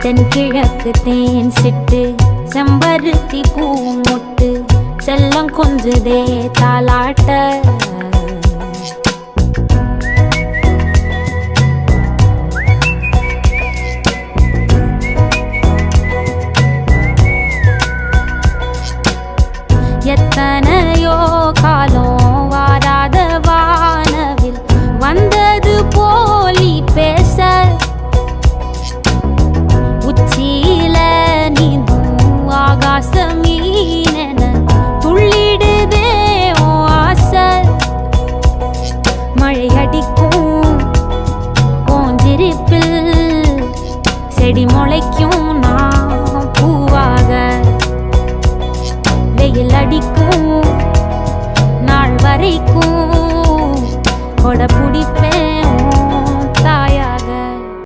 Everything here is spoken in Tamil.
தென்கிழக்கு தேன் சிட்டு செம்பருத்தி பூ முட்டு செல்லம் கொஞ்சுதே தாலாட்ட. எத்தனையோ காலம் வாராத வானவில் வந்தது போலி பேச, உச்சியில நீந்தும் ஆகாச மீனென துள்ளிடுதே ஓ ஆசை. மழை அடிக்கும் ஓஞ்சிருப்பில் செடி முளைக்கும்